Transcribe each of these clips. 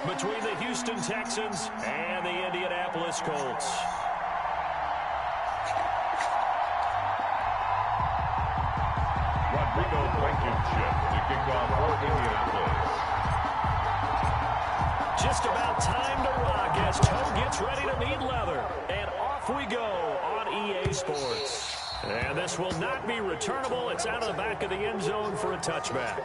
between the Houston Texans and the Indianapolis Colts. Rodrigo Blankenship to kick off for Indianapolis. Just about time to rock as Toe gets ready to meet leather. And off we go on EA Sports. And this will not be returnable. It's out of the back of the end zone for a touchback.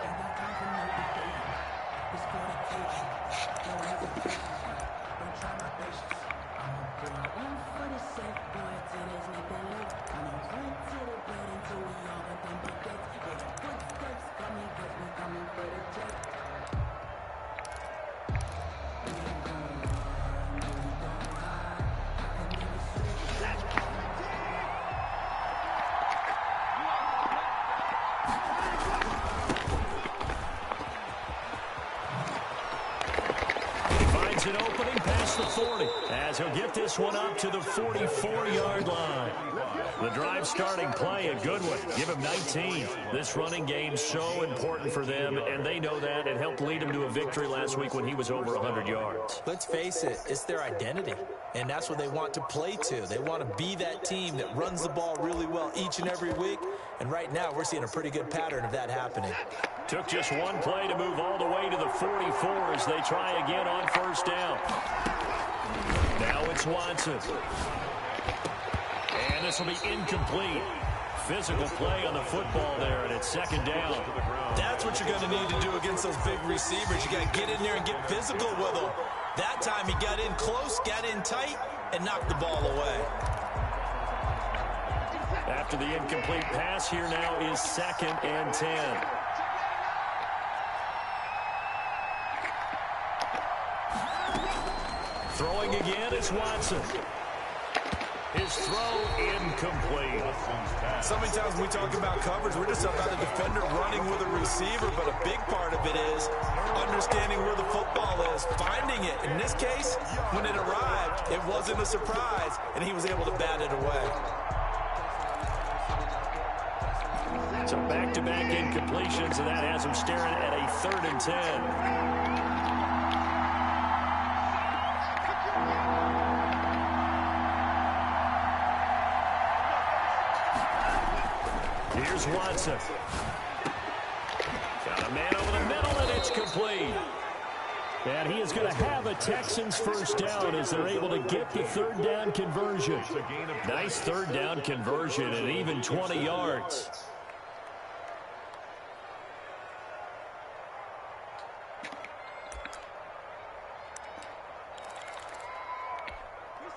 An opening past the 40 as he'll get this one up to the 44-yard line. The drive starting play, a good one. Give him 19. This running game's so important for them, and they know that. It helped lead him to a victory last week when he was over 100 yards. Let's face it, it's their identity, and that's what they want to play to. They want to be that team that runs the ball really well each and every week, and right now we're seeing a pretty good pattern of that happening. Took just one play to move all the way to the 44 as they try again on first down. Now it's Watson. And this will be incomplete. Physical play on the football there, and it's second down. That's what you're going to need to do against those big receivers. You got to get in there and get physical with them. That time he got in close, got in tight, and knocked the ball away. After the incomplete pass, here now is 2nd and 10. Throwing again is Watson. His throw incomplete. So many times when we talk about coverage, we're just about a defender running with a receiver, but a big part of it is understanding where the football is, finding it. In this case, when it arrived, it wasn't a surprise, and he was able to bat it away. So back-to-back incompletions, and that has him staring at a 3rd and 10. Here's Watson. Got a man over the middle, and it's complete. And he is going to have a Texans first down as they're able to get the 3rd down conversion. Nice 3rd down conversion at even 20 yards.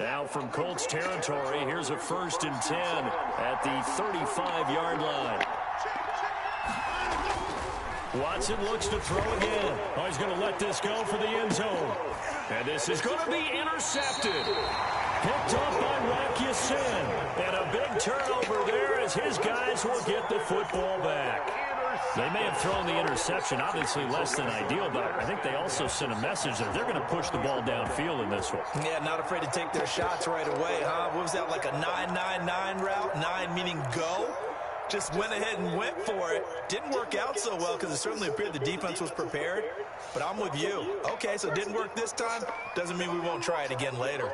Now from Colts territory, here's a 1st and 10 at the 35-yard line. Watson looks to throw again. Oh, he's going to let this go for the end zone. And this is going to be intercepted. Picked up by Rakisin. And a big turnover there as his guys will get the football back. They may have thrown the interception, obviously less than ideal, but I think they also sent a message that they're going to push the ball downfield in this one. Yeah, not afraid to take their shots right away, huh? What was that, like a 9-9-9 route? 9 meaning go? Just went ahead and went for it. Didn't work out so well because it certainly appeared the defense was prepared. But I'm with you. Okay, so it didn't work this time. Doesn't mean we won't try it again later.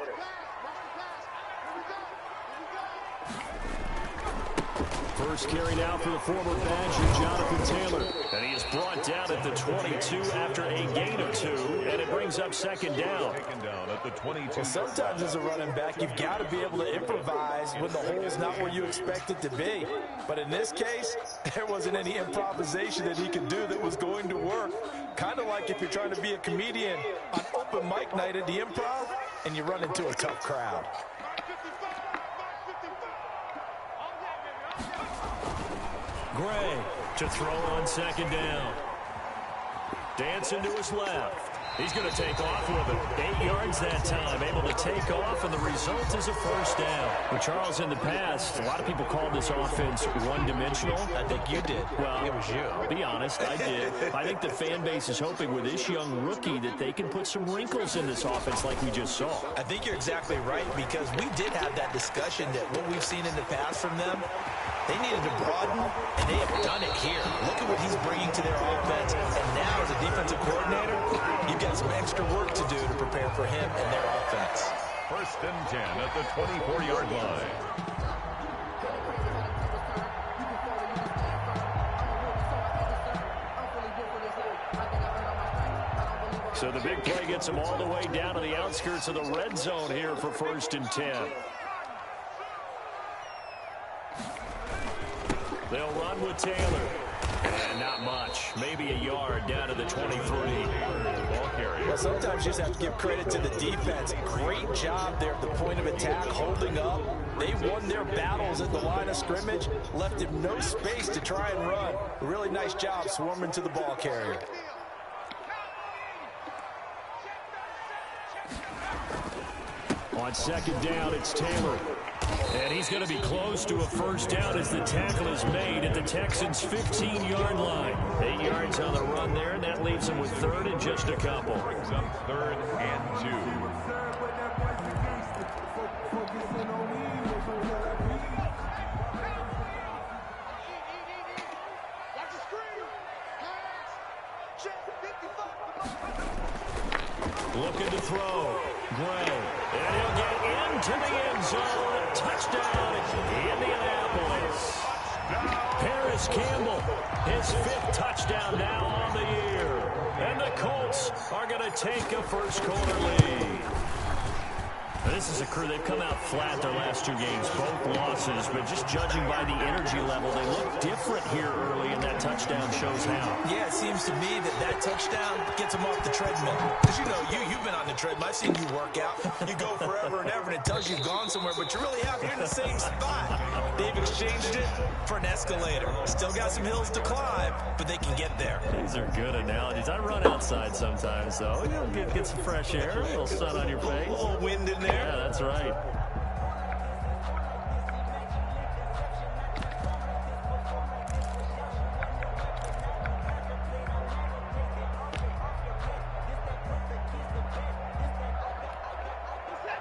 First carry now for the former Badger, Jonathan Taylor. And he is brought down at the 22 after a gain of 2, and it brings up 2nd down. At the 22. Well, sometimes as a running back, you've got to be able to improvise when the hole's not where you expect it to be. But in this case, there wasn't any improvisation that he could do that was going to work. Kind of like if you're trying to be a comedian on open mic night at the Improv, and you run into a tough crowd. Gray to throw on 2nd down. Dancing to his left. He's going to take off with it. 8 yards that time, able to take off, and the result is a first down. Well, Charles, in the past, a lot of people called this offense one-dimensional. I think you did. Well, it was you. I'll be honest, I did. I think the fan base is hoping with this young rookie that they can put some wrinkles in this offense like we just saw. I think you're exactly right, because we did have that discussion that what we've seen in the past from them, They needed to broaden, and they have done it here. Look at what he's bringing to their offense. And now, as a defensive coordinator, you've got some extra work to do to prepare for him and their offense. 1st and 10 at the 24-yard line. So the big play gets him all the way down to the outskirts of the red zone here for 1st and 10. They'll run with Taylor. And not much. Maybe a yard down to the 23. Well, sometimes you just have to give credit to the defense. Great job there at the point of attack, holding up. They won their battles at the line of scrimmage, left him no space to try and run. A really nice job swarming to the ball carrier. On 2nd down, it's Taylor. And he's going to be close to a 1st down as the tackle is made at the Texans' 15-yard line. 8 yards on the run there, and that leaves him with 3rd and just a couple. Brings up 3rd and 2. Looking to throw. Gray. And he'll get into the end zone. Touchdown, Indianapolis. Paris Campbell, his 5th touchdown now on the year. And the Colts are going to take a first-quarter lead. This is a crew. They've come out flat their last 2 games, both losses, but just judging by the energy level, they look different here early, and that touchdown shows how. Yeah, it seems to me that touchdown gets them off the treadmill. Because, you know, you've been on the treadmill. I've seen you work out. You go forever and ever, and it tells you you've gone somewhere, but you're really out here in the same spot. They've exchanged it for an escalator. Still got some hills to climb, but they can get there. These are good analogies. I run outside sometimes, though. You know, get some fresh air, a little sun on your face. A little wind in there. Yeah, that's right.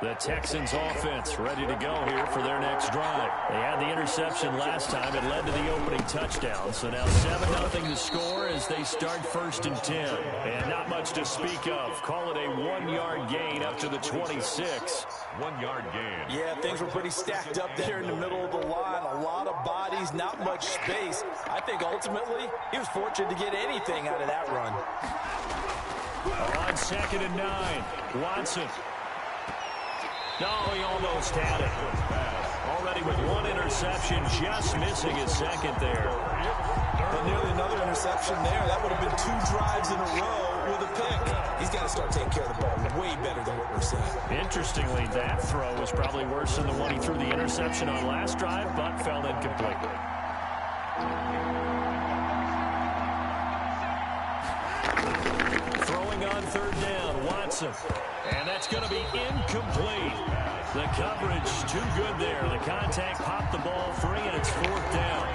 The Texans offense ready to go here for their next drive. They had the interception last time. It led to the opening touchdown. So now 7-0 to score as they start 1st and 10. And not much to speak of. Call it a 1-yard gain up to the 26. 1-yard gain. Yeah, things were pretty stacked up there in the middle of the line. A lot of bodies, not much space. I think ultimately he was fortunate to get anything out of that run. On 2nd and 9, Watson. No, he almost had it. Already with 1 interception, just missing his 2nd there. And nearly another interception there. That would have been 2 drives in a row with a pick. He's got to start taking care of the ball way better than what we're seeing. Interestingly, that throw was probably worse than the one he threw the interception on last drive, but fell incomplete. Throwing on 3rd down, Watson. And that's going to be incomplete. The coverage too good there. The contact popped the ball free, and it's 4th down.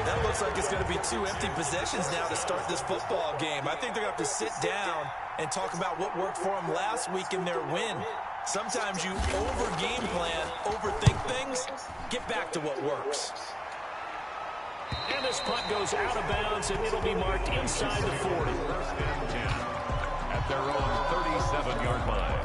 That looks like it's going to be 2 empty possessions now to start this football game. I think they're going to have to sit down and talk about what worked for them last week in their win. Sometimes you over-game plan, overthink things. Get back to what works. And this punt goes out of bounds, and it'll be marked inside the 40. 1st and 10 at their own 37-yard line.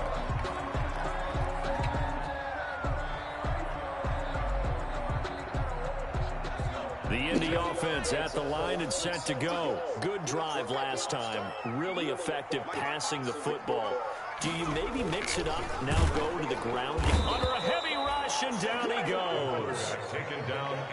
The Indy offense at the line and set to go. Good drive last time. Really effective passing the football. Do you maybe mix it up, now go to the ground, get under a heavy rush, and down he goes.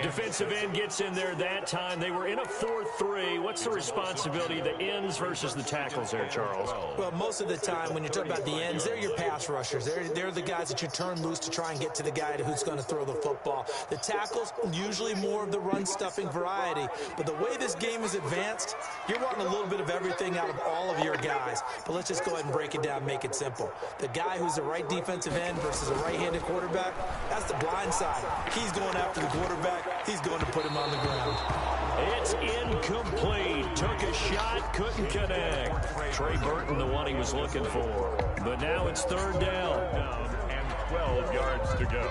Defensive end gets in there that time. They were in a 4-3. What's the responsibility of the ends versus the tackles there, Charles? Well, most of the time when you talk about the ends, they're your pass rushers. They're the guys that you turn loose to try and get to the guy who's going to throw the football. The tackles, usually more of the run-stuffing variety. But the way this game is advanced, you're wanting a little bit of everything out of all of your guys. But let's just go ahead and break it down, make it simple. The guy who's the right defensive end versus a right-handed quarterback, that's the blind side. He's going after the quarterback. He's going to put him on the ground. It's incomplete. Took a shot, couldn't connect. Trey Burton, the one he was looking for. But now it's 3rd down. And 12 yards to go.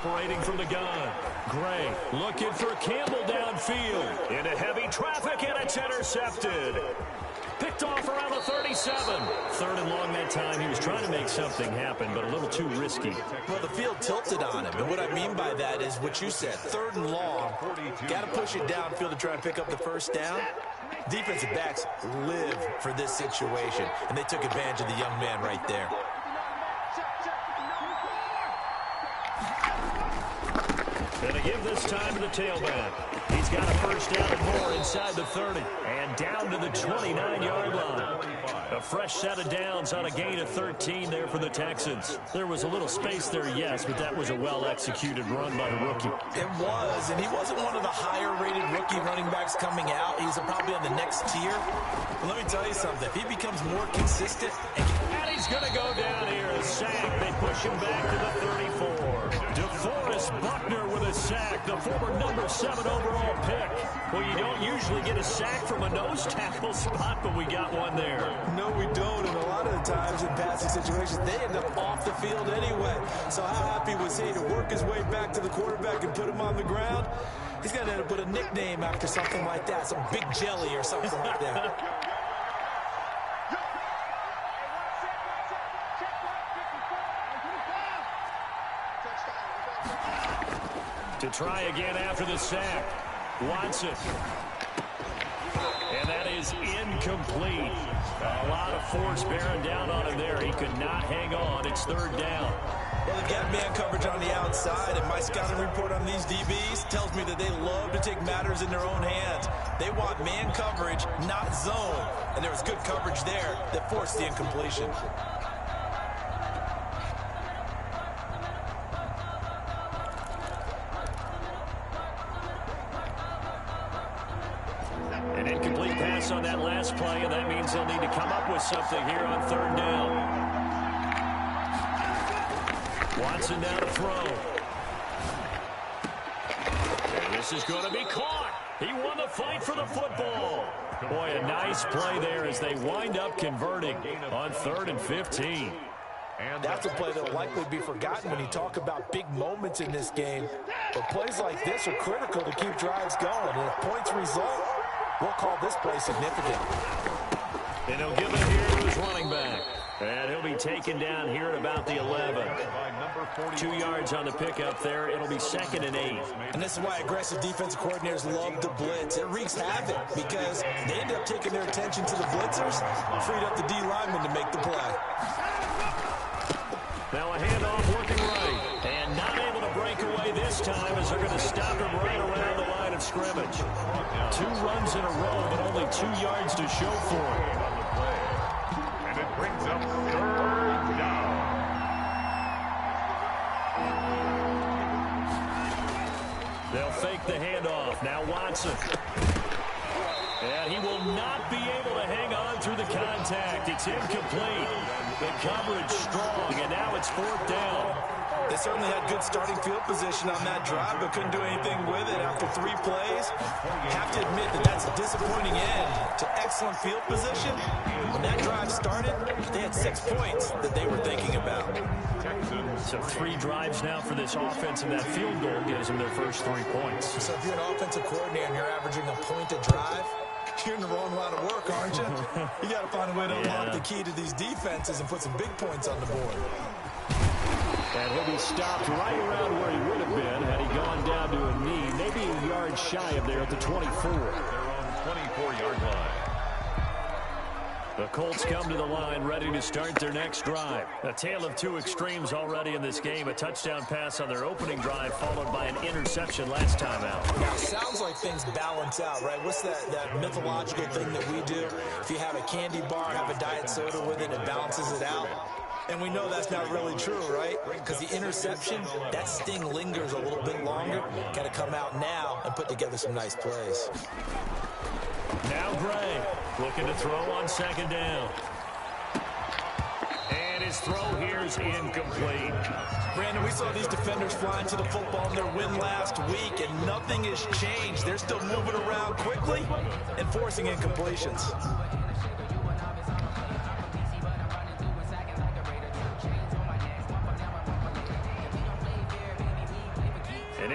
operating from the gun. Gray looking for Campbell downfield. Into heavy traffic, and it's intercepted. Picked off around the 37. Third and long that time. He was trying to make something happen, but a little too risky. Well, the field tilted on him, and what I mean by that is what you said. Third and long, got to push it downfield to try and pick up the first down. Defensive backs live for this situation, and they took advantage of the young man right there. Going to give this time to the tailback. He's got a first down and more inside the 30. And down to the 29-yard line. A fresh set of downs on a gain of 13 there for the Texans. There was a little space there, yes, but that was a well-executed run by the rookie. It was, and he wasn't one of the higher-rated rookie running backs coming out. He's probably on the next tier. But let me tell you something. If he becomes more consistent... And he's going to go down here. A sack. They push him back to the 34. DeForest Buckner with a sack. The former number 7 overall pick. Well, you don't usually get a sack from a nose tackle spot, but we got one there. No, we don't, and a lot of the times in passing situations, they end up off the field anyway. So how happy was he to work his way back to the quarterback and put him on the ground? He's going to end up with a nickname after something like that, some Big Jelly or something like that. To try again after the sack. Watson. And that is incomplete. A lot of force bearing down on him there. He could not hang on. It's third down. Well, they've got man coverage on the outside, and my scouting report on these DBs tells me that they love to take matters in their own hands. They want man coverage, not zone. And there was good coverage there that forced the incompletion. An incomplete pass on that last play, and that means they'll need to come up with something here on third down. Watson now to throw. And this is going to be caught. He won the fight for the football. Boy, a nice play there as they wind up converting on 3rd and 15. That's a play that will likely be forgotten when you talk about big moments in this game. But plays like this are critical to keep drives going. And if points result, we'll call this play significant. And he'll give it here to his running back. And he'll be taken down here at about the 11. 2 yards on the pickup there. It'll be 2nd and 8. And this is why aggressive defensive coordinators love to blitz. It wreaks havoc because they end up taking their attention to the blitzers, freed up the D lineman to make the play. Now a handoff working right. And not able to break away this time as they're going to stop him right around the line of scrimmage. 2 runs in a row, but only 2 yards to show for him. And it brings up 3rd down. They'll fake the handoff. Now Watson. And he will not be able to hang on through the contact. It's incomplete. The coverage strong, and now it's 4th down. They certainly had good starting field position on that drive, but couldn't do anything with it after 3 plays. Have to admit that that's a disappointing end to excellent field position. When that drive started, they had 6 points that they were thinking about. So 3 drives now for this offense, and that field goal gives them their first 3 points. So if you're an offensive coordinator and you're averaging a point a drive, you're in the wrong line of work, aren't you? You got to find a way to unlock the key to these defenses and put some big points on the board. And he'll be stopped right around where he would have been had he gone down to a knee, maybe a yard shy of there at the 24. Their own 24-yard line. The Colts come to the line ready to start their next drive. A tale of 2 extremes already in this game. A touchdown pass on their opening drive followed by an interception last time out. Now, sounds like things balance out, right? What's that mythological thing that we do? If you have a candy bar, have a diet soda with it, it balances it out. And we know that's not really true, right? Because the interception, that sting lingers a little bit longer. Got to come out now and put together some nice plays. Now Gray looking to throw on 2nd down. And his throw here is incomplete. Brandon, we saw these defenders flying to the football in their win last week, and nothing has changed. They're still moving around quickly and forcing incompletions.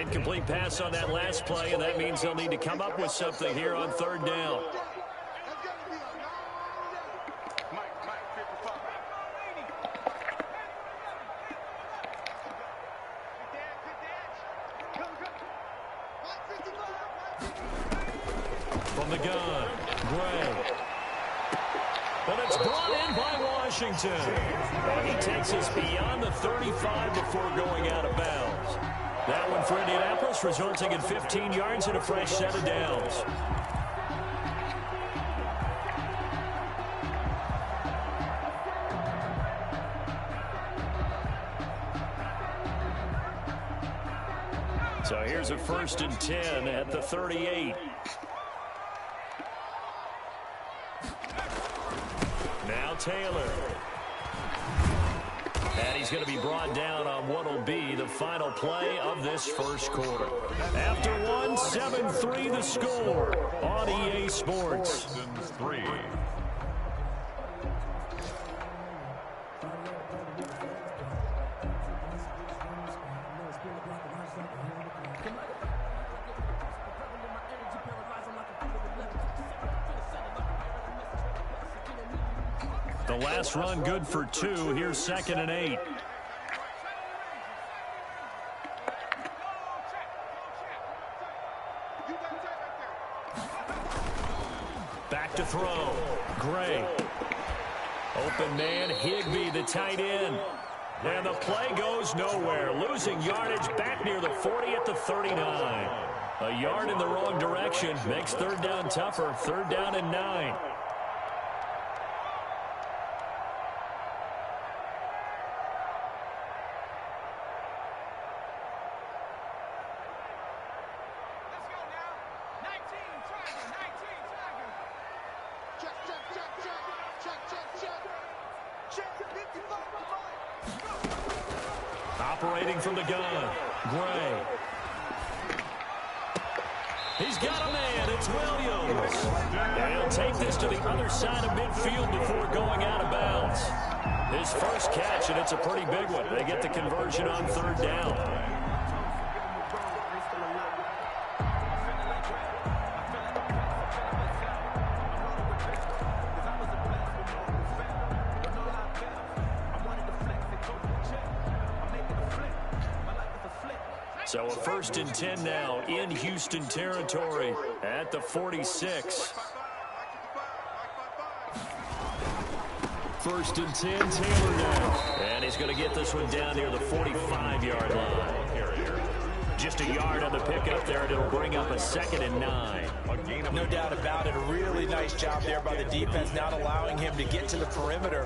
incomplete pass on that last play, and that means they'll need to come up with something here on third down. From the gun, Gray. But it's brought in by Washington. And he takes us beyond the 35 before going out of bounds. That one for Indianapolis, resulting in 15 yards and a fresh set of downs. So here's a 1st and 10 at the 38. Now Taylor. And he's going to be brought down on what will be the final play of this first quarter. After one, 7-3 the score on EA Sports. Texans 3. The last run good for 2. Here's 2nd and 8. Back to throw. Gray. Open man, Higbee, the tight end. And the play goes nowhere. Losing yardage back near the 40 at the 39. A yard in the wrong direction makes third down tougher. 3rd down and 9. Operating from the gun, Gray. He's got a man. It's Williams. And he'll take this to the other side of midfield before going out of bounds. His first catch, and it's a pretty big one. They get the conversion on 3rd down. So a 1st and 10 now in Houston territory at the 46. 1st and 10, Taylor now. And he's going to get this one down near the 45-yard line. Just a yard on the pickup there, and it'll bring up a 2nd and 9. No doubt about it. A really nice job there by the defense, not allowing him to get to the perimeter.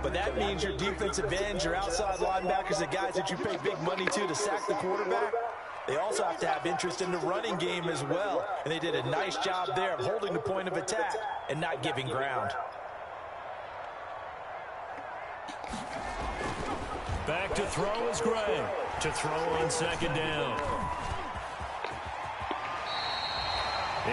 But that means your defensive ends, your outside linebackers, the guys that you pay big money to sack the quarterback, they also have to have interest in the running game as well. And they did a nice job there of holding the point of attack and not giving ground. Back to throw is Gray. To throw on 2nd down.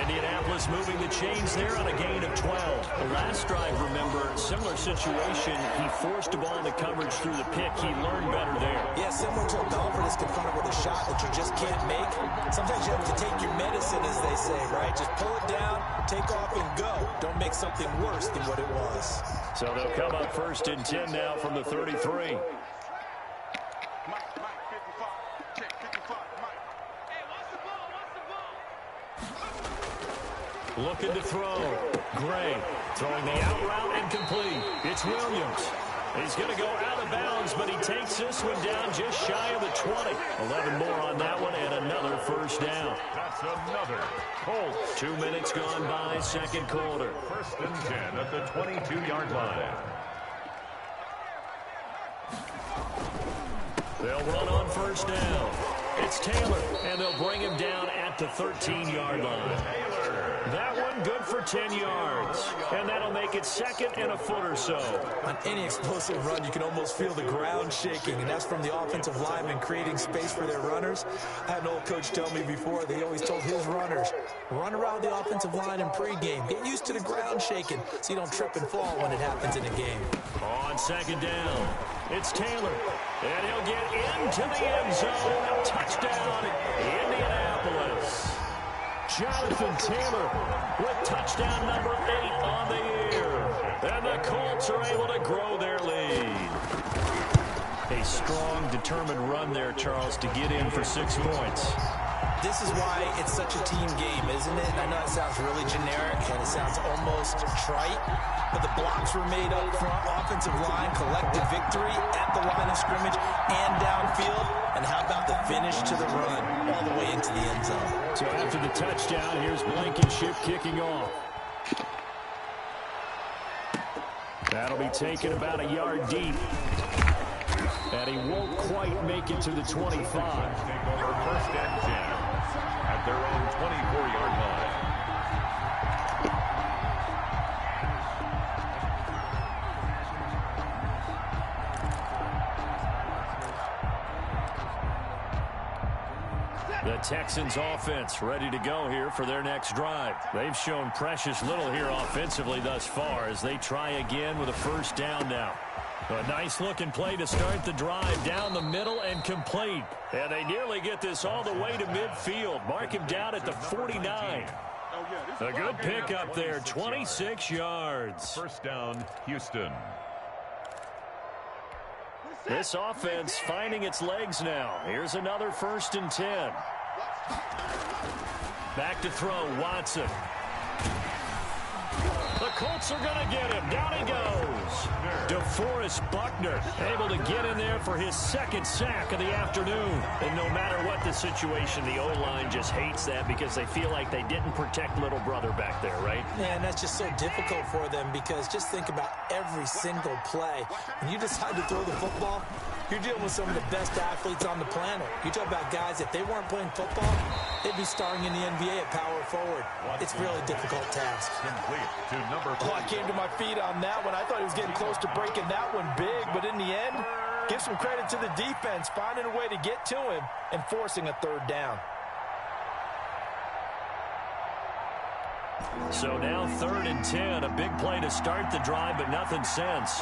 Indianapolis moving the chains there on a gain of 12. The last drive, remember, similar situation. He forced a ball into coverage through the pick. He learned better there. Yeah, similar to a golfer that's confronted with a shot that you just can't make. Sometimes you have to take your medicine, as they say, right? Just pull it down, take off, and go. Don't make something worse than what it was. So they'll come up 1st and 10 now from the 33. Looking to throw. Gray throwing the out route and complete. It's Williams. He's going to go out of bounds, but he takes this one down just shy of the 20. 11 more on that one and another 1st down. That's another Colts. 2 minutes gone by, 2nd quarter. 1st and 10 at the 22-yard line. They'll run on 1st down. It's Taylor, and they'll bring him down at the 13-yard line. That one good for 10 yards, and that'll make it 2nd and a foot or so. On any explosive run, you can almost feel the ground shaking, and that's from the offensive linemen creating space for their runners. I had an old coach tell me before, they always told his runners, run around the offensive line in pregame. Get used to the ground shaking so you don't trip and fall when it happens in a game. On 2nd down. It's Taylor. And he'll get into the end zone. Touchdown, Indianapolis. Jonathan Taylor with touchdown number 8 on the year. And the Colts are able to grow their lead. A strong, determined run there, Charles, to get in for 6 points. This is why it's such a team game, isn't it? I know it sounds really generic and it sounds almost trite, but the blocks were made up front, offensive line, collective victory at the line of scrimmage and downfield. And how about the finish to the run all the way into the end zone? So after the touchdown, here's Blankenship kicking off. That'll be taken about a yard deep. And he won't quite make it to the 25. Take over 1st and 10 at their own 24-yard line. The Texans offense ready to go here for their next drive. They've shown precious little here offensively thus far as they try again with a 1st down now. A nice-looking play to start the drive down the middle and complete. And they nearly get this all the way to midfield. Mark him down at the 49. A good pickup there, 26 yards. 1st down, Houston. This offense finding its legs now. Here's another 1st and 10. Back to throw, Watson. The Colts are going to get him. Down he goes. DeForest Buckner able to get in there for his 2nd sack of the afternoon. And no matter what the situation, the O-line just hates that because they feel like they didn't protect little brother back there, right? Yeah, and that's just so difficult for them because just think about every single play. When you decide to throw the football, you're dealing with some of the best athletes on the planet. You talk about guys, if they weren't playing football, they'd be starring in the NBA at power forward. It's a really difficult task. Complete to number 4. Oh, I came to my feet on that one. I thought he was getting close to breaking that one big, but in the end, give some credit to the defense, finding a way to get to him and forcing a 3rd down. So now 3rd and 10, a big play to start the drive, but nothing since.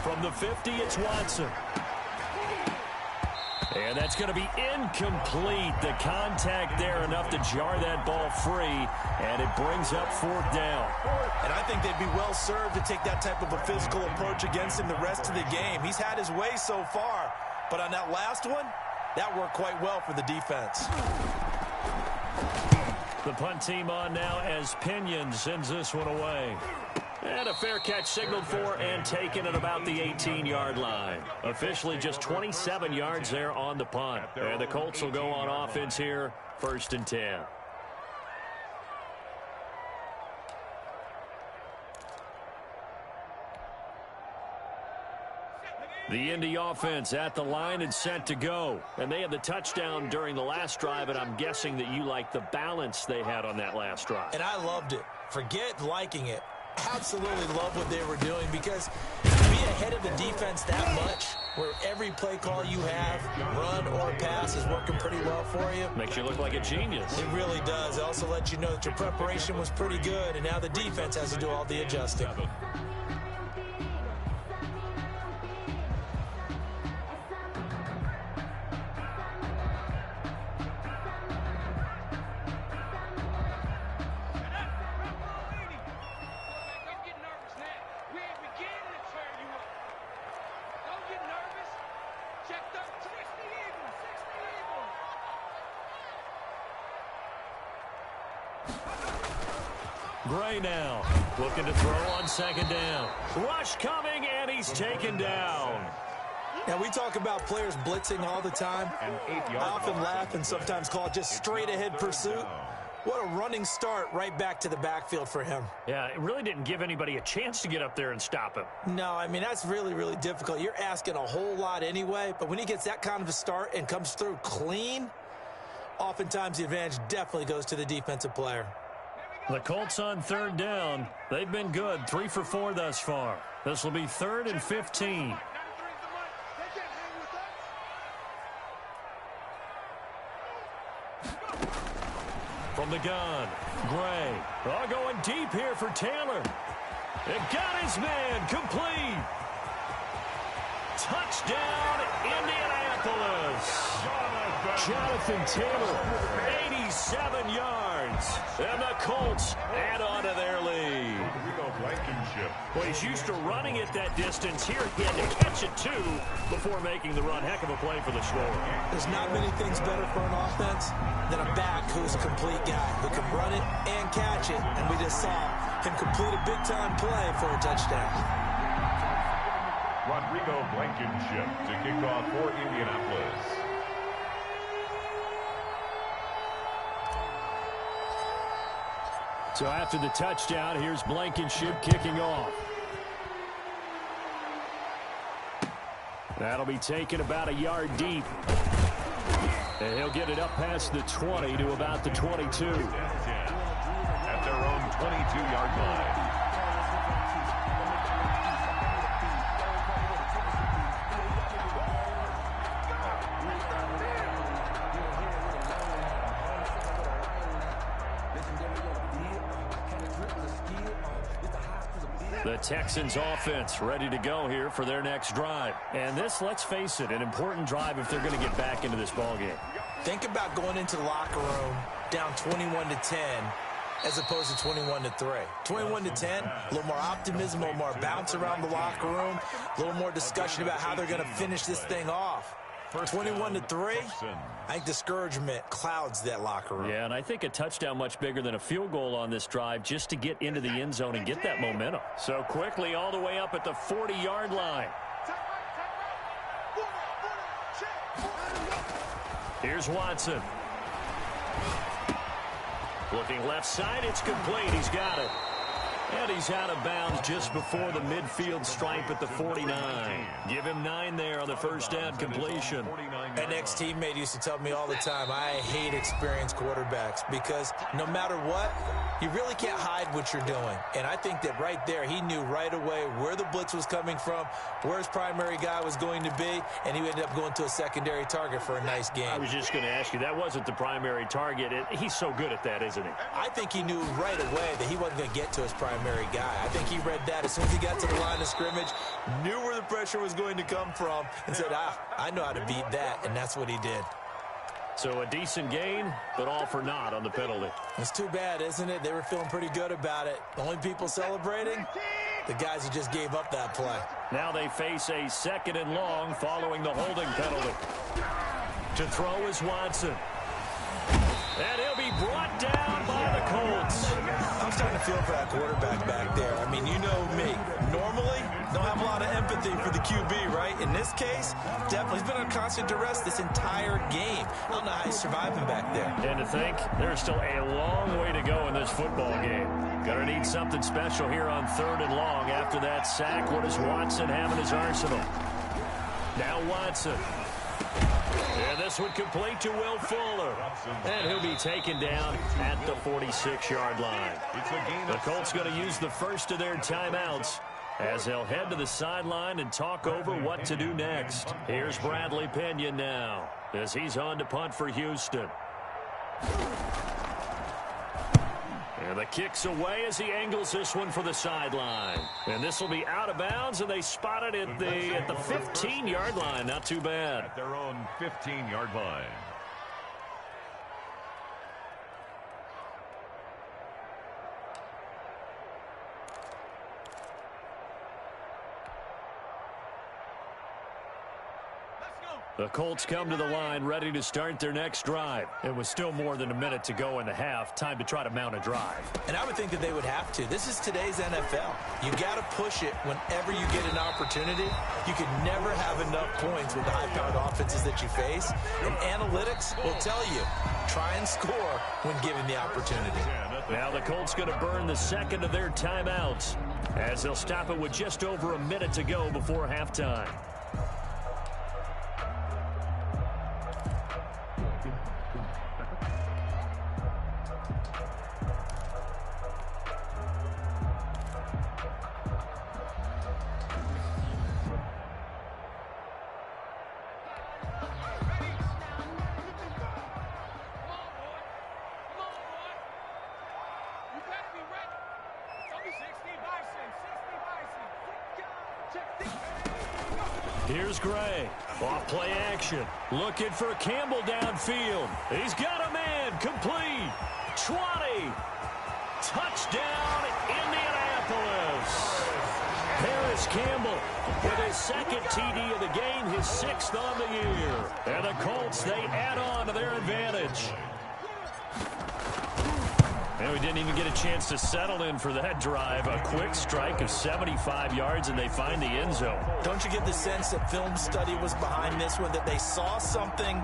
From the 50, it's Watson. And that's going to be incomplete. The contact there enough to jar that ball free, and it brings up 4th down. And I think they'd be well served to take that type of a physical approach against him the rest of the game. He's had his way so far, but on that last one, that worked quite well for the defense. The punt team on now as Pinion sends this one away. And a fair catch signaled for and taken at about the 18-yard line. Officially just 27 yards there on the punt. And the Colts will go on offense here, 1st and 10. The Indy offense at the line and set to go. And they had the touchdown during the last drive, and I'm guessing that you like the balance they had on that last drive. And I loved it. Forget liking it. Absolutely love what they were doing because to be ahead of the defense that much, where every play call you have, run or pass, is working pretty well for you. Makes you look like a genius. It really does. It also lets you know that your preparation was pretty good, and now the defense has to do all the adjusting. Gray now, looking to throw on 2nd down. Rush coming, and he's taken down. Now, we talk about players blitzing all the time. I often laugh and sometimes call it just straight-ahead pursuit. What a running start right back to the backfield for him. Yeah, it really didn't give anybody a chance to get up there and stop him. No, I mean, that's really, really difficult. You're asking a whole lot anyway, but when he gets that kind of a start and comes through clean, oftentimes the advantage definitely goes to the defensive player. The Colts on 3rd down. They've been good, 3 for 4 thus far. This will be 3rd and 15. From the gun, Gray. Going deep here for Taylor. It got his man complete. Touchdown, Indianapolis. Jonathan Taylor, 87 yards. And the Colts add on to their lead. Well, he's used to running it that distance. Here he had to catch it, too, before making the run. Heck of a play for the score. There's not many things better for an offense than a back who's a complete guy, who can run it and catch it. And we just saw him complete a big-time play for a touchdown. Rodrigo Blankenship to kick off for Indianapolis. So after the touchdown, here's Blankenship kicking off. That'll be taken about a yard deep. And he'll get it up past the 20 to about the 22. At their own 22-yard line. The Texans offense ready to go here for their next drive. And this, let's face it, an important drive if they're going to get back into this ballgame. Think about going into the locker room down 21-10 as opposed to 21-3. 21-10, a little more optimism, a little more bounce around the locker room, a little more discussion about how they're going to finish this thing off. 21-3, I think discouragement clouds that locker room. Yeah, and I think a touchdown much bigger than a field goal on this drive just to get into the end zone and get that momentum. So quickly all the way up at the 40-yard line. Here's Watson. Looking left side, it's complete. He's got it. And he's out of bounds just before the midfield stripe at the 49. Give him 9 there on the first down completion. An ex-teammate used to tell me all the time, I hate experienced quarterbacks because no matter what, you really can't hide what you're doing. And I think that right there, he knew right away where the blitz was coming from, where his primary guy was going to be, and he ended up going to a secondary target for a nice game. I was just going to ask you, that wasn't the primary target. He's so good at that, isn't he? I think he knew right away that he wasn't going to get to his primary guy. I think he read that as soon as he got to the line of scrimmage, knew where the pressure was going to come from, and said, I know how to beat that, and that's what he did. So a decent gain, but all for naught on the penalty. It's too bad, isn't it? They were feeling pretty good about it. The only people celebrating, the guys who just gave up that play. Now they face a 2nd and long following the holding penalty. To throw is Watson. And he'll be brought down by the Colts. I'm starting to feel for that quarterback back there. I mean, you know me. Normally, don't have a lot of empathy for the QB, right? In this case, definitely. He's been on constant duress this entire game. I don't know how he's surviving back there. And to think, there's still a long way to go in this football game. Gonna need something special here on 3rd and long. After that sack, what does Watson have in his arsenal? Now Watson. And this one complete to Will Fuller. And he'll be taken down at the 46-yard line. The Colts going to use the first of their timeouts as they'll head to the sideline and talk over what to do next. Here's Bradley Pinion now as he's on to punt for Houston. And the kick's away as he angles this one for the sideline. And this will be out of bounds, and they spot it at the 15-yard line. Not too bad. At their own 15-yard line. The Colts come to the line ready to start their next drive. It was still more than a minute to go in the half. Time to try to mount a drive. And I would think that they would have to. This is today's NFL. You got to push it whenever you get an opportunity. You can never have enough points with the high-powered offenses that you face. And analytics will tell you, try and score when given the opportunity. Now the Colts going to burn the 2nd of their timeouts as they'll stop it with just over a minute to go before halftime. Here's Gray. Off play action. Looking for Campbell downfield. He's got a man. Complete. 20. Touchdown, Indianapolis. Harris Campbell with his second TD of the game, his 6th on the year. And the Colts, they add on to their advantage. And we didn't even get a chance to settle in for that drive. A quick strike of 75 yards, and they find the end zone. Don't you get the sense that film study was behind this one, that they saw something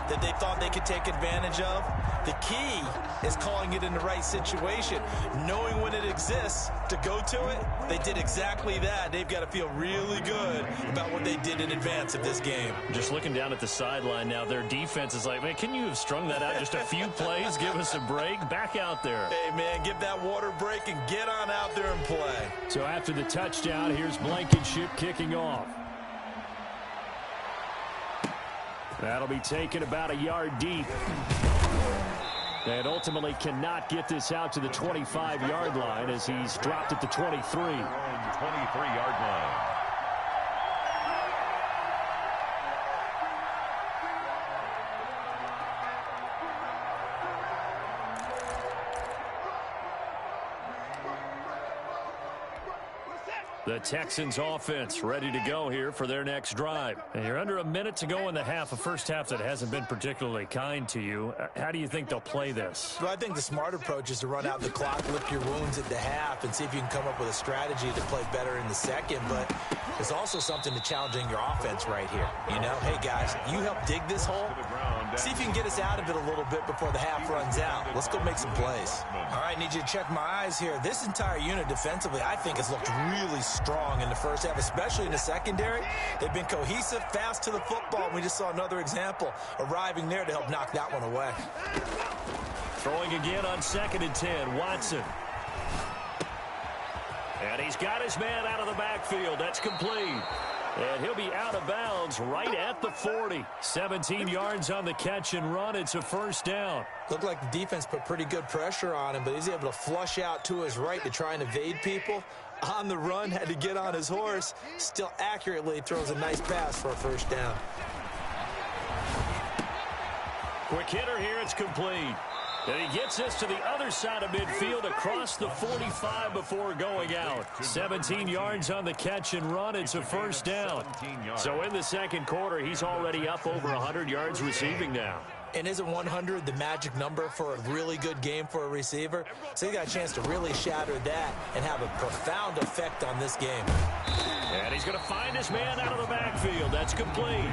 that they thought they could take advantage of? The key is calling it in the right situation, knowing when it exists to go to it. They did exactly that. They've got to feel really good about what they did in advance of this game. Just looking down at the sideline now, their defense is like, man, can you have strung that out just a few plays? Give us a break. Back out there. Hey, man, give that water break and get on out there and play. So after the touchdown, here's Blankenship kicking off. That'll be taken about a yard deep. And ultimately cannot get this out to the 25-yard line as he's dropped at the 23. 23-yard line. The Texans offense ready to go here for their next drive. And you're under a minute to go in the half, a first half that hasn't been particularly kind to you. How do you think they'll play this? Well, I think the smart approach is to run out the clock, lick your wounds at the half, and see if you can come up with a strategy to play better in the second. But there's also something to challenging your offense right here. You know, hey, guys, you help dig this hole. See if you can get us out of it a little bit before the half runs out. Let's go make some plays. All right, need you to check my eyes here. This entire unit defensively, I think, has looked really strong in the first half, especially in the secondary. They've been cohesive, fast to the football. We just saw another example arriving there to help knock that one away. Throwing again on 2nd and 10, Watson. And he's got his man out of the backfield. That's complete. And he'll be out of bounds right at the 40. 17 yards on the catch and run. It's a first down. Looked like the defense put pretty good pressure on him, but he's able to flush out to his right to try and evade people. On the run, had to get on his horse. Still accurately throws a nice pass for a first down. Quick hitter here. It's complete. And he gets this to the other side of midfield across the 45 before going out. 17 yards on the catch and run. It's a first down. So in the second quarter, he's already up over 100 yards receiving now. And isn't 100 the magic number for a really good game for a receiver? So he got a chance to really shatter that and have a profound effect on this game. And he's going to find his man out of the backfield. That's complete.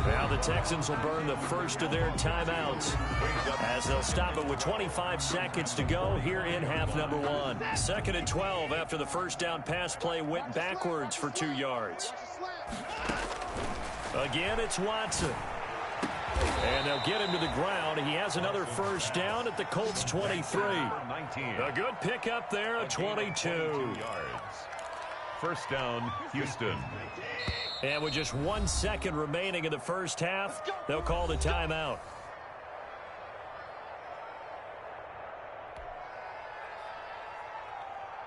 Now the Texans will burn the first of their timeouts as they'll stop it with 25 seconds to go here in half number 1. 2nd and 12 after the first down pass play went backwards for 2 yards. Again, it's Watson. And they'll get him to the ground. He has another first down at the Colts 23. A good pickup there at 22. First down, Houston. And with just 1 second remaining in the first half, they'll call the timeout.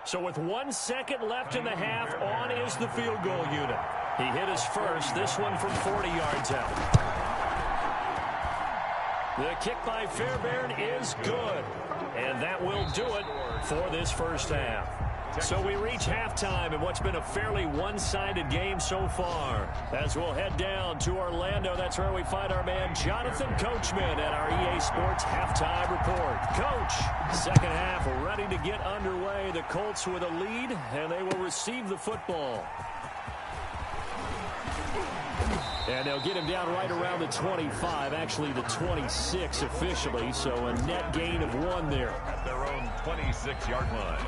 So with 1 second left in the half, on is the field goal unit. He hit his first, this one from 40 yards out. The kick by Fairbairn is good. And that will do it for this first half. So we reach halftime in what's been a fairly one-sided game so far. As we'll head down to Orlando, that's where we find our man Jonathan Coachman at our EA Sports Halftime Report. Coach, second half ready to get underway. The Colts with a lead, and they will receive the football. And they'll get him down right around the 25, actually the 26 officially, so a net gain of 1 there. At their own 26-yard line.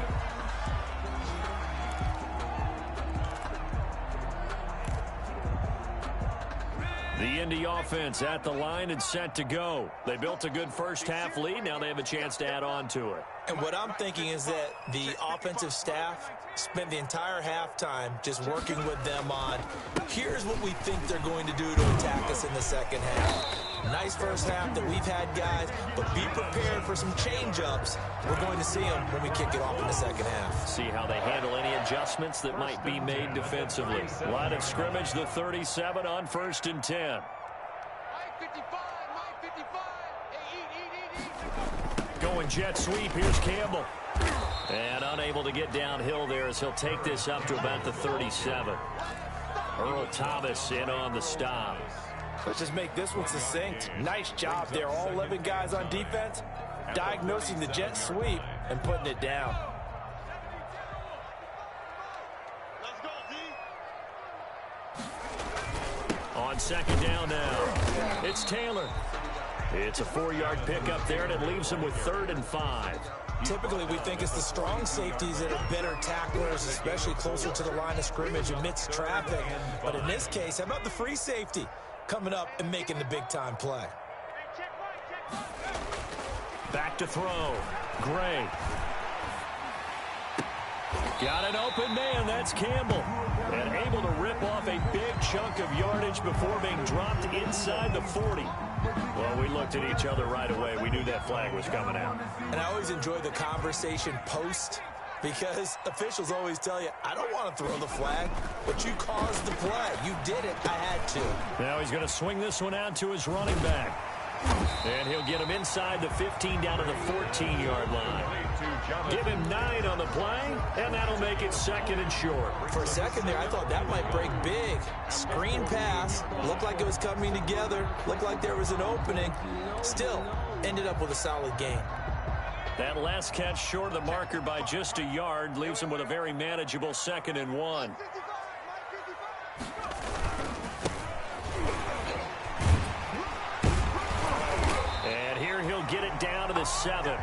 The Indy offense at the line and set to go. They built a good first half lead. Now they have a chance to add on to it. And what I'm thinking is that the offensive staff spent the entire halftime just working with them on, here's what we think they're going to do to attack us in the second half. Nice first half that we've had, guys, but be prepared for some change-ups. We're going to see them when we kick it off in the second half. See how they handle any adjustments that might be made defensively. Line of scrimmage, the 37 on 1st and 10. Going jet sweep, here's Campbell. And unable to get downhill there as he'll take this up to about the 37. Earl Thomas in on the stop. Let's just make this one succinct. Nice job there, all 11 guys on defense, diagnosing the jet sweep and putting it down. On second down now, it's Taylor. It's a 4-yard pickup there, and it leaves him with 3rd and 5. Typically, we think it's the strong safeties that are better tacklers, especially closer to the line of scrimmage amidst traffic. But in this case, how about the free safety coming up and making the big-time play? Back to throw. Gray. Got an open man. That's Campbell. And able to rip off a big chunk of yardage before being dropped inside the 40. Well, we looked at each other right away. We knew that flag was coming out. And I always enjoy the conversation post, because officials always tell you, I don't want to throw the flag, but you caused the play. You did it. I had to. Now he's going to swing this one out to his running back. And he'll get him inside the 15 down to the 14-yard line. Give him 9 on the play, and that'll make it 2nd and short. For a second there, I thought that might break big. Screen pass. Looked like it was coming together. Looked like there was an opening. Still, ended up with a solid gain. That last catch short of the marker by just a yard leaves him with a very manageable 2nd and 1. And here he'll get it down to the 7.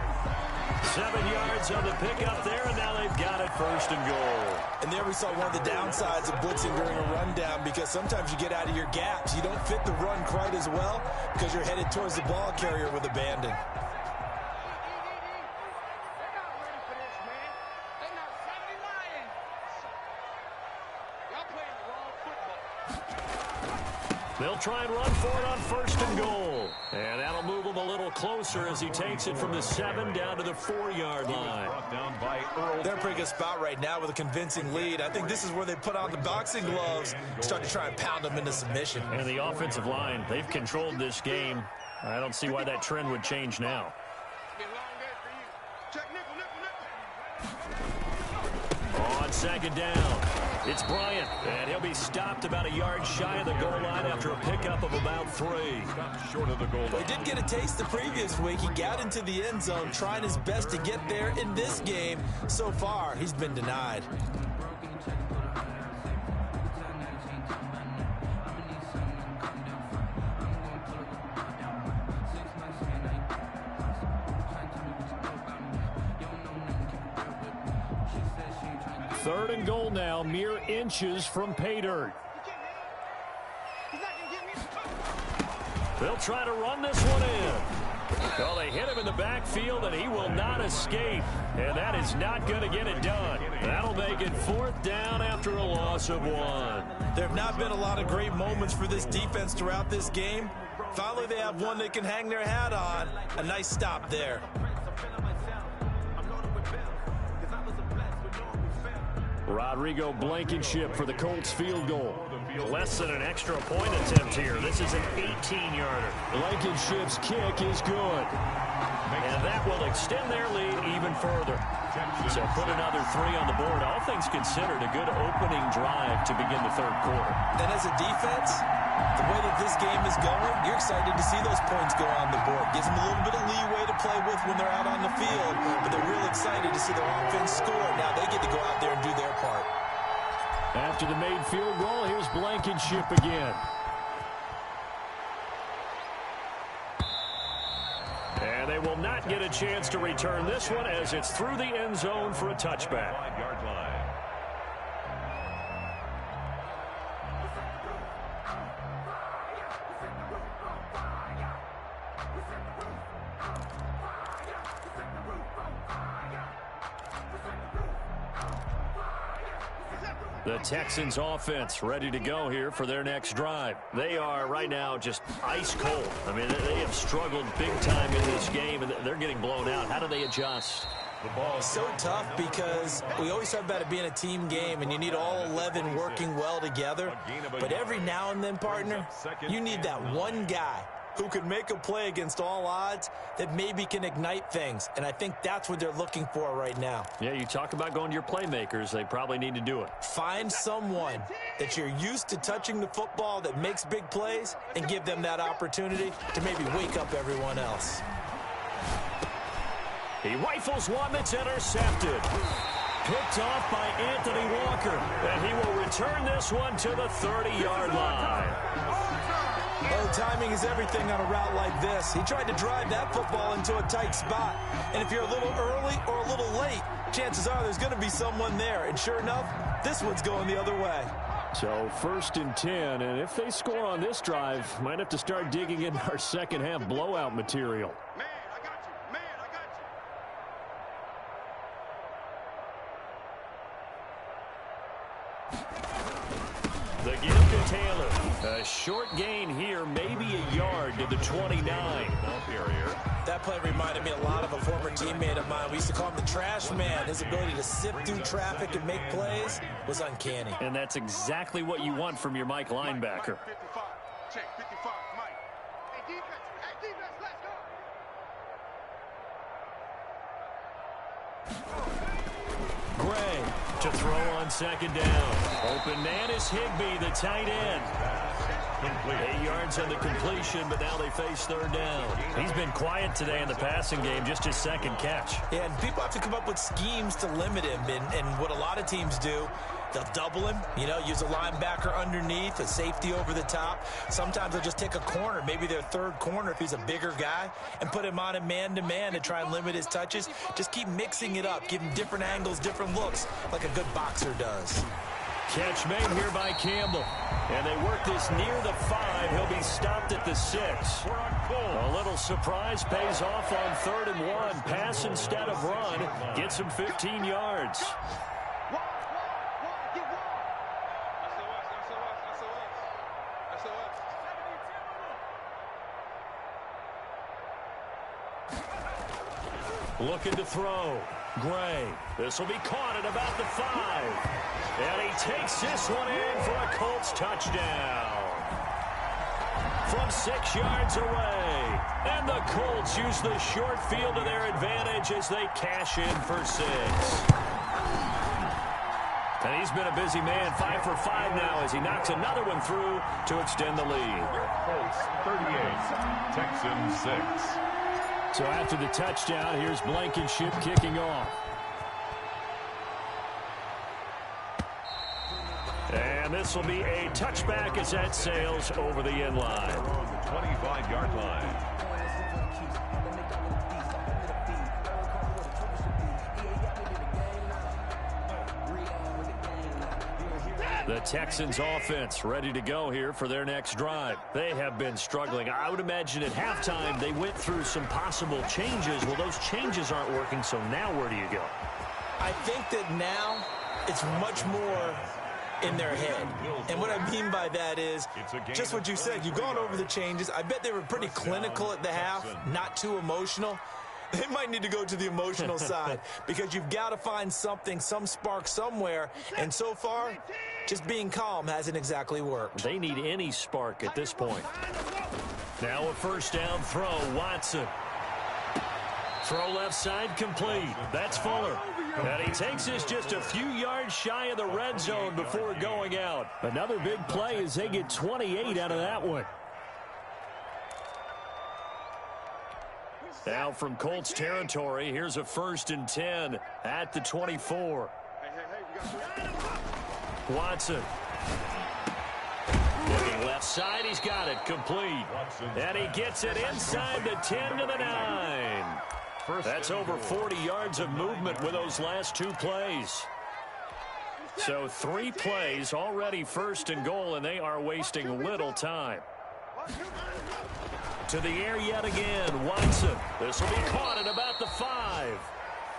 7 yards on the pickup there, and now they've got it 1st and goal. And there we saw one of the downsides of blitzing during a rundown, because sometimes you get out of your gaps. You don't fit the run quite as well because you're headed towards the ball carrier with abandon. They'll try and run for it on 1st and goal. And that'll move him a little closer as he takes it from the 7 down to the 4-yard line. They're in a pretty good spot right now with a convincing lead. I think this is where they put on the boxing gloves, start to try and pound them into submission. And the offensive line, they've controlled this game. I don't see why that trend would change now. On 2nd down, it's Bryant, and he'll be stopped about a yard shy of the goal line after a pickup of about 3. Short of the goal line. He did get a taste the previous week. He got into the end zone, trying his best to get there in this game. So far, he's been denied. Third and goal now, mere inches from pay dirt. They'll try to run this one in. Well, they hit him in the backfield, and he will not escape. And that is not going to get it done. That'll make it 4th down after a loss of 1. There have not been a lot of great moments for this defense throughout this game. Finally, they have one they can hang their hat on. A nice stop there. Rodrigo Blankenship for the Colts field goal. Less than an extra point attempt here. This is an 18-yarder. Blankenship's kick is good. And that will extend their lead even further. So put another 3 on the board. All things considered, a good opening drive to begin the 3rd quarter. And as a defense, the way that this game is going, you're excited to see those points go on the board. Gives them a little bit of leeway to play with when they're out on the field, but they're real excited to see their offense score. Now they get to go out there and do their part. After the made field goal, here's Blankenship again. And they will not get a chance to return this one as it's through the end zone for a touchback. 5-yard line. The Texans offense ready to go here for their next drive. They are right now just ice cold. I mean, they have struggled big time in this game, and they're getting blown out. How do they adjust? The ball is so tough because we always talk about it being a team game, and you need all 11 working well together. But every now and then, partner, you need that one guy who can make a play against all odds that maybe can ignite things. And I think that's what they're looking for right now. Yeah, you talk about going to your playmakers. They probably need to do it. Find someone that you're used to touching the football that makes big plays and give them that opportunity to maybe wake up everyone else. He rifles one that's intercepted. Picked off by Anthony Walker. And he will return this one to the 30-yard line. Oh, timing is everything on a route like this. He tried to drive that football into a tight spot. And if you're a little early or a little late, chances are there's going to be someone there. And sure enough, this one's going the other way. So 1st and 10, and if they score on this drive, might have to start digging in our second half blowout material. Man, I got you. Man, I got you. The give to Taylor. A short gain here, maybe a yard to the 29. That play reminded me a lot of a former teammate of mine. We used to call him the trash man. His ability to sift through traffic and make plays was uncanny. And that's exactly what you want from your Mike linebacker. 55. Check 55, Mike. Hey, defense, let's go. Gray to throw on second down. Open man is Higbee, the tight end. 8 yards on the completion, but now they face third down. He's been quiet today in the passing game, just his second catch. Yeah, and people have to come up with schemes to limit him. And what a lot of teams do, they'll double him, use a linebacker underneath, a safety over the top. Sometimes they'll just take a corner, maybe their third corner if he's a bigger guy, and put him on a man-to-man to try and limit his touches. Just keep mixing it up, give him different angles, different looks, like a good boxer does. Catch made here by Campbell. And they work this near the 5. He'll be stopped at the 6. A little surprise pays off on 3rd and 1. Pass instead of run. Gets him 15 yards. Looking to throw. Gray. This will be caught at about the 5. And he takes this one in for a Colts touchdown. From 6 yards away. And the Colts use the short field to their advantage as they cash in for 6. And he's been a busy man, 5 for 5 now as he knocks another one through to extend the lead. Colts 38, Texans 6. So after the touchdown, here's Blankenship kicking off. And this will be a touchback as that sails over the end line. 25-yard line. The Texans offense ready to go here for their next drive. They have been struggling. I would imagine at halftime they went through some possible changes. Well, those changes aren't working, so now where do you go? I think that now it's much more in their head. And what I mean by that is just what you said. You've gone over the changes. I bet they were pretty clinical at the half, not too emotional. They might need to go to the emotional side because you've got to find something, some spark somewhere. And so far, just being calm hasn't exactly worked. They need any spark at this point. Now a first down throw, Watson. Throw left side complete. That's Fuller. And he takes this just a few yards shy of the red zone before going out. Another big play as they get 28 out of that one. Now from Colts territory, here's a 1st and 10 at the 24. Watson. Looking left side, he's got it complete. And he gets it inside the 10 to the 9. That's over 40 yards of movement with those last 2 plays. So 3 plays, already 1st and goal, and they are wasting little time. To the air yet again, Watson. This will be caught at about the 5.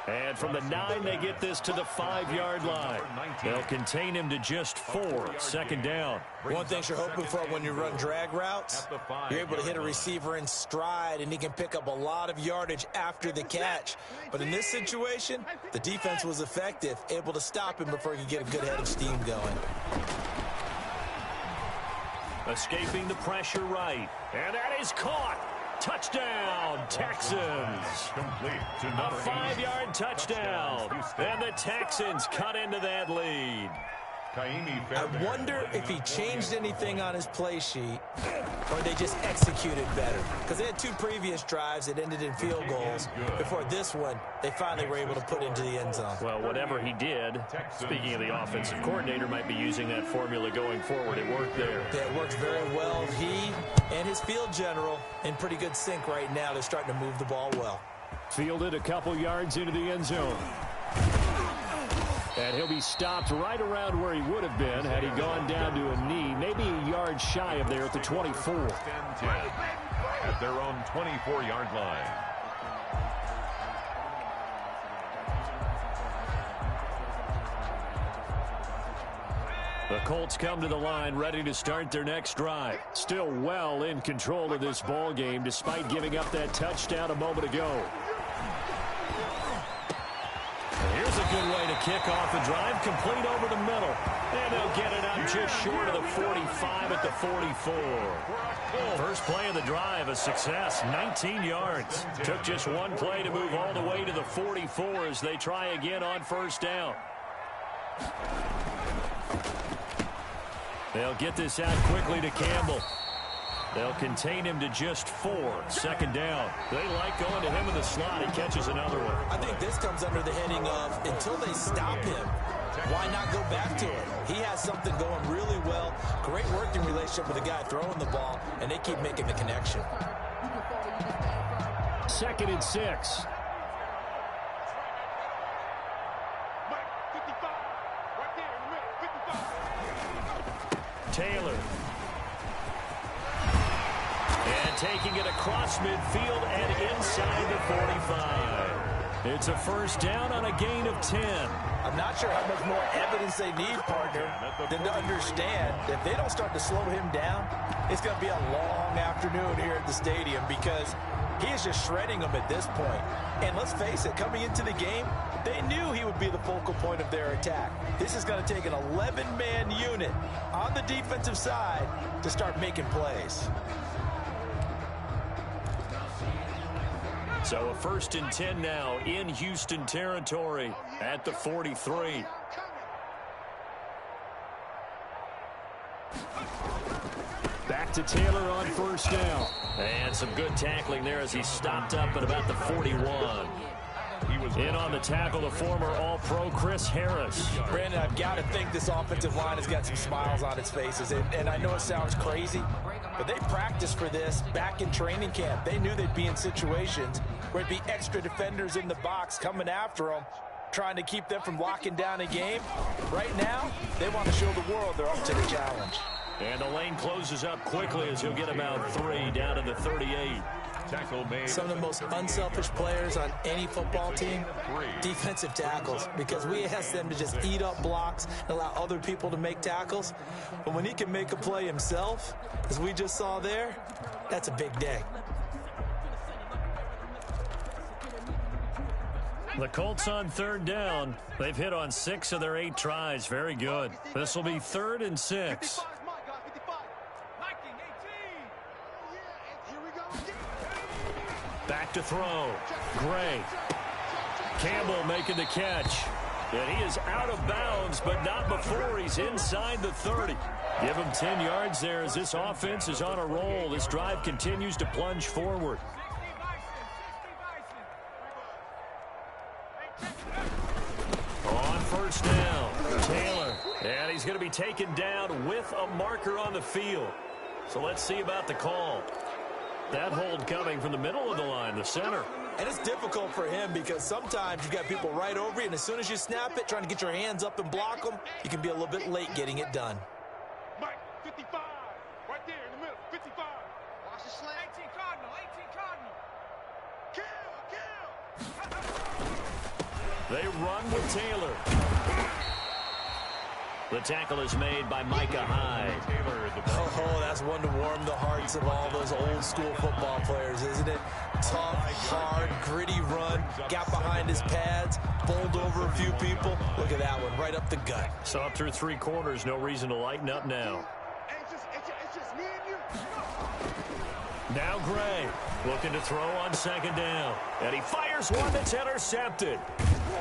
And from the 9, they get this to the 5-yard line. They'll contain him to just 4. Second down. One thing you're hoping for when you run drag routes, you're able to hit a receiver in stride, and he can pick up a lot of yardage after the catch. But in this situation, the defense was effective, able to stop him before he could get a good head of steam going. Escaping the pressure right. And that is caught. Touchdown, Texans. A 5-yard touchdown. And the Texans cut into that lead. I wonder if he changed anything on his play sheet or they just executed better. Because they had 2 previous drives that ended in field goals. Before this one, they finally were able to put into the end zone. Well, whatever he did, speaking of the offensive coordinator, might be using that formula going forward. It worked there. Yeah, it worked very well. He and his field general in pretty good sync right now. They're starting to move the ball well. Fielded a couple yards into the end zone. And he'll be stopped right around where he would have been had he gone down to a knee, maybe a yard shy of there at the 24. 10-10 at their own 24-yard line. The Colts come to the line ready to start their next drive. Still well in control of this ball game despite giving up that touchdown a moment ago. Here's a good way to kick off the drive, complete over the middle. And they'll get it up just short of the 45 at the 44. First play of the drive, a success, 19 yards. Took just one play to move all the way to the 44 as they try again on first down. They'll get this out quickly to Campbell. They'll contain him to just 4. Second down. They like going to him in the slot. He catches another one. I think this comes under the heading of until they stop him, why not go back to it? He has something going really well. Great working relationship with the guy throwing the ball, and they keep making the connection. 2nd and 6. Taylor. And taking it across midfield and inside the 45. It's a first down on a gain of 10. I'm not sure how much more evidence they need, partner, than to understand that if they don't start to slow him down, it's going to be a long afternoon here at the stadium because he is just shredding them at this point. And let's face it, coming into the game, they knew he would be the focal point of their attack. This is going to take an 11-man unit on the defensive side to start making plays. So a 1st and 10 now in Houston territory at the 43. Back to Taylor on first down. And some good tackling there as he stopped up at about the 41. In on the tackle, the former All-Pro Chris Harris. Brandon, I've got to think this offensive line has got some smiles on its faces. And I know it sounds crazy, but they practiced for this back in training camp. They knew they'd be in situations where it'd be extra defenders in the box coming after them, trying to keep them from locking down a game. Right now, they want to show the world they're up to the challenge. And the lane closes up quickly as he'll get about 3 down to the 38. Tackle made. Some of the most unselfish players on any football team, defensive tackles, because we ask them to just eat up blocks and allow other people to make tackles. But when he can make a play himself, as we just saw there, that's a big day. The Colts on 3rd down. They've hit on 6 of their 8 tries. Very good. This will be 3rd and 6. Back to throw. Gray. Campbell making the catch. And he is out of bounds, but not before he's inside the 30. Give him 10 yards there as this offense is on a roll. This drive continues to plunge forward. On first down, Taylor. And he's going to be taken down with a marker on the field. So let's see about the call. That hold coming from the middle of the line, the center. And it's difficult for him because sometimes you've got people right over you, and as soon as you snap it, trying to get your hands up and block them, you can be a little bit late getting it done. Mike, 55, right there in the middle, 55. Watch the slant. 18 Cardinal, 18 Cardinal. Kill, kill. They run with Taylor. The tackle is made by Micah Hyde. Oh, that's one to warm the hearts of all those old school football players, isn't it? Tough, hard, gritty run. Got behind his pads, bowled over a few people. Look at that one, right up the gut. So up through 3 quarters, no reason to lighten up now. It's just me and you. Now Gray looking to throw on 2nd down. And he fires one that's intercepted.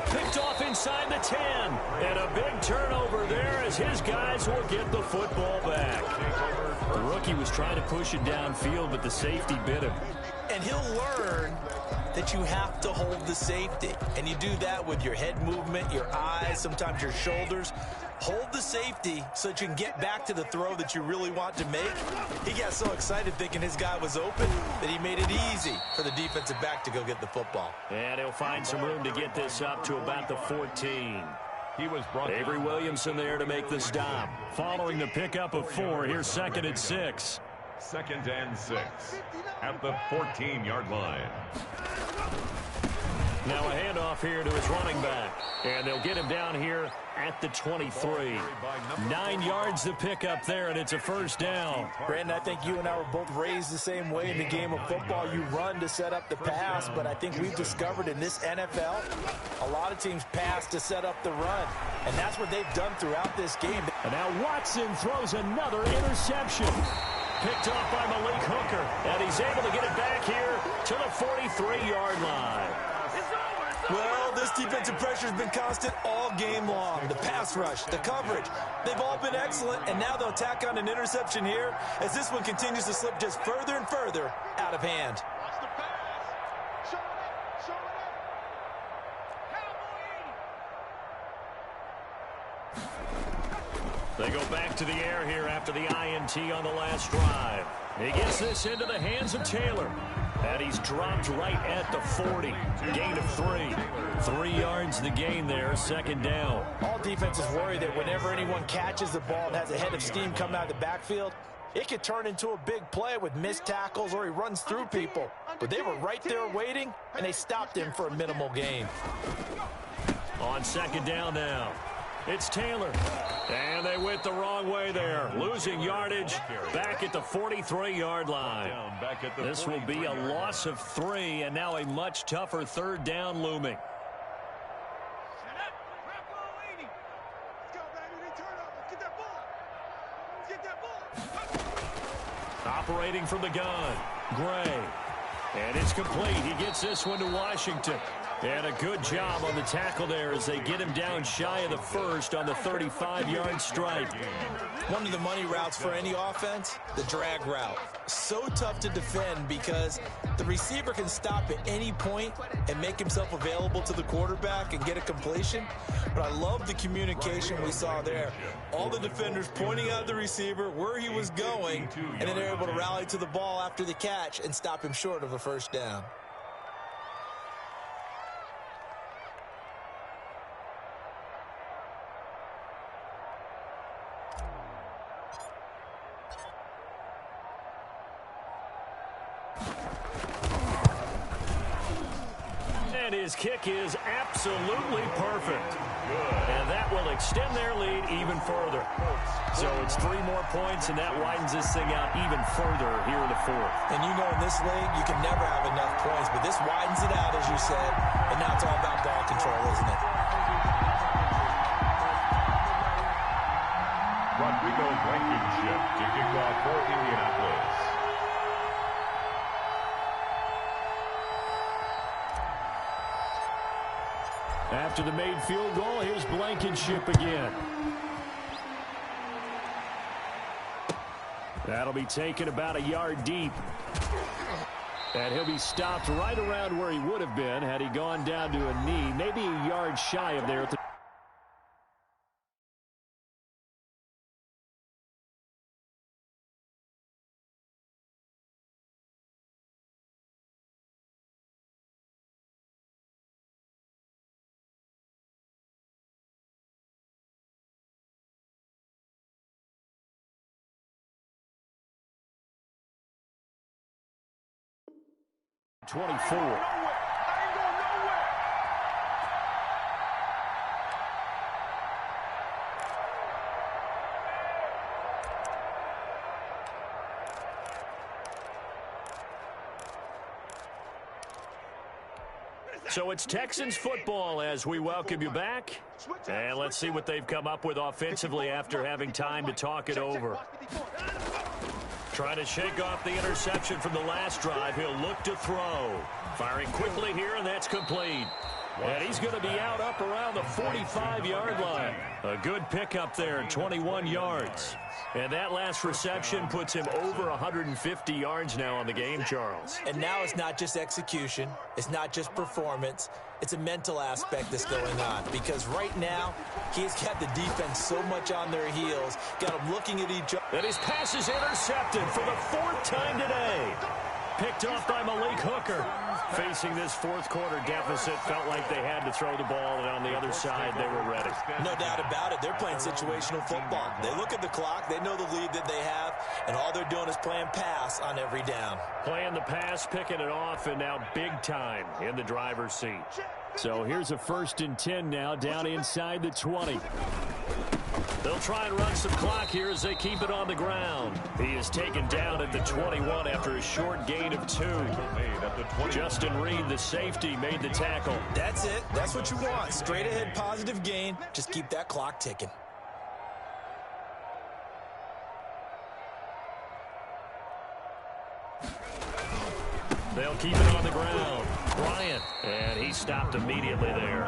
Picked off inside the 10. And a big turnover there as his guys will get the football back. The rookie was trying to push it downfield, but the safety bit him. And he'll learn that you have to hold the safety. And you do that with your head movement, your eyes, sometimes your shoulders. Hold the safety so that you can get back to the throw that you really want to make. He got so excited thinking his guy was open that he made it easy for the defensive back to go get the football. And he'll find some room to get this up to about the 14. He was brought Avery Williamson there to make the stop. Following the pickup of 4, here's 2nd and 6. 2nd and 6 at the 14-yard line. Now a handoff here to his running back. And they'll get him down here at the 23. 9 yards to pick up there, and it's a 1st down. Brandon, I think you and I were both raised the same way in the game of football. You run to set up the pass, but I think we've discovered in this NFL, a lot of teams pass to set up the run. And that's what they've done throughout this game. And now Watson throws another interception. Picked off by Malik Hooker, and he's able to get it back here to the 43-yard line. Well, this defensive pressure has been constant all game long. The pass rush, the coverage, they've all been excellent, and now they'll tack on an interception here as this one continues to slip just further and further out of hand. Watch the pass. Show it. They go back to the air here after the INT on the last drive. He gets this into the hands of Taylor. And he's dropped right at the 40. Gain of 3. 3 yards the gain there, 2nd down. All defenses worry that whenever anyone catches the ball and has a head of steam coming out of the backfield, it could turn into a big play with missed tackles or he runs through people. But they were right there waiting, and they stopped him for a minimal gain. On 2nd down now. It's Taylor. And they went the wrong way there. Losing yardage back at the 43-yard line. This will be a loss of 3, and now a much tougher 3rd down looming. Operating from the gun, Gray. And it's complete. He gets this one to Washington. And a good job on the tackle there as they get him down shy of the 1st on the 35-yard strike. One of the money routes for any offense, the drag route. So tough to defend because the receiver can stop at any point and make himself available to the quarterback and get a completion. But I love the communication we saw there. All the defenders pointing out the receiver where he was going, and then they're able to rally to the ball after the catch and stop him short of a 1st down. And his kick is absolutely perfect. And that will extend their lead even further. So it's 3 more points, and that widens this thing out even further here in the 4th. And you know in this league, you can never have enough points, but this widens it out, as you said, and now it's all about ball control, isn't it? Rodrigo Blankenship to kick off for Indianapolis. After the made field goal, here's Blankenship again. That'll be taken about a yard deep. And he'll be stopped right around where he would have been had he gone down to a knee, maybe a yard shy of there at the So it's Texans football as we welcome you back. And let's see what they've come up with offensively after having time to talk it over. Trying to shake off the interception from the last drive. He'll look to throw. Firing quickly here, and that's complete. And he's going to be out up around the 45-yard line. A good pickup there, 21 yards. And that last reception puts him over 150 yards now on the game, Charles. And now it's not just execution. It's not just performance. It's a mental aspect that's going on. Because right now, he's got the defense so much on their heels. Got them looking at each other. And his pass is intercepted for the 4th time today. Picked off by Malik Hooker. Facing this fourth quarter deficit, felt like they had to throw the ball, and on the other side, they were ready. No doubt about it. They're playing situational football. They look at the clock. They know the lead that they have, and all they're doing is playing pass on every down. Playing the pass, picking it off, and now big time in the driver's seat. So here's a 1st and 10 now, down inside the 20. They'll try and run some clock here as they keep it on the ground. He is taken down at the 21 after a short gain of 2. Justin Reed, the safety, made the tackle. That's it. That's what you want. Straight ahead, positive gain. Just keep that clock ticking. They'll keep it on the ground. Bryant, and he stopped immediately there.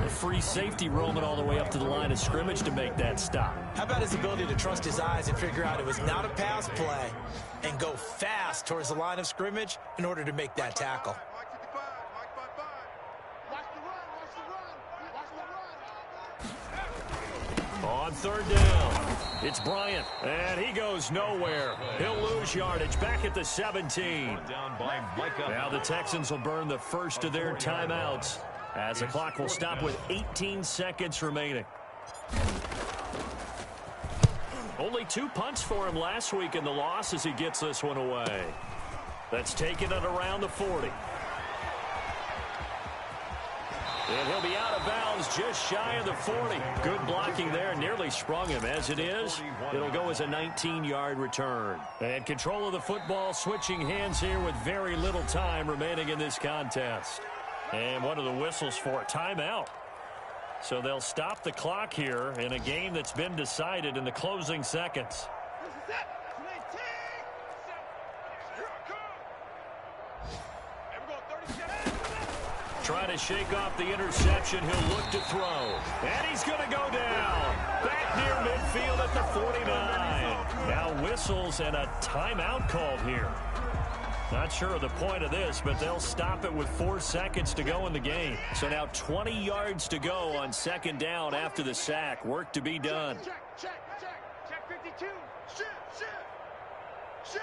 A free safety roaming all the way up to the line of scrimmage to make that stop. How about his ability to trust his eyes and figure out it was not a pass play and go fast towards the line of scrimmage in order to make that tackle? On 3rd down, it's Bryant, and he goes nowhere. He'll lose yardage back at the 17. Now the Texans will burn the first of their timeouts as the clock will stop with 18 seconds remaining. Only 2 punts for him last week in the loss as he gets this one away. That's taking it around the 40. And he'll be out of bounds just shy of the 40. Good blocking there, nearly sprung him. As it is, it'll go as a 19-yard return. And control of the football, switching hands here with very little time remaining in this contest. And what are the whistles for? A timeout. So they'll stop the clock here in a game that's been decided in the closing seconds. Trying to shake off the interception. He'll look to throw. And he's going to go down. Back near midfield at the 49. Now whistles and a timeout called here. Not sure of the point of this, but they'll stop it with 4 seconds to go in the game. So now 20 yards to go on 2nd down after the sack. Work to be done. Check 52. Shoot.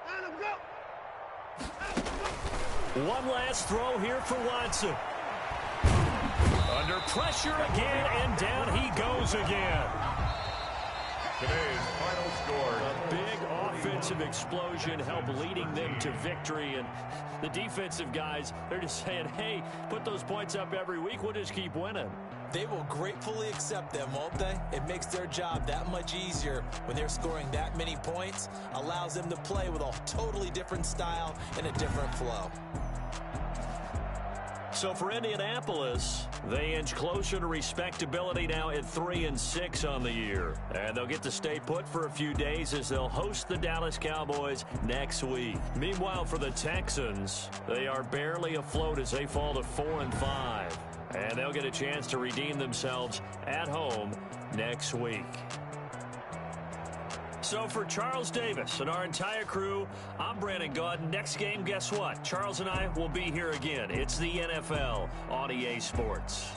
Let him go. One last throw here for Watson. Under pressure again, and down he goes again. Today's final score. A big offensive explosion helped leading them to victory. And the defensive guys, they're just saying, hey, put those points up every week. We'll just keep winning. They will gratefully accept them, won't they? It makes their job that much easier when they're scoring that many points. Allows them to play with a totally different style and a different flow. So for Indianapolis, they inch closer to respectability now at 3-6 on the year. And they'll get to stay put for a few days as they'll host the Dallas Cowboys next week. Meanwhile, for the Texans, they are barely afloat as they fall to 4-5. And they'll get a chance to redeem themselves at home next week. So for Charles Davis and our entire crew, I'm Brandon Gaudin. Next game, guess what? Charles and I will be here again. It's the NFL on EA Sports.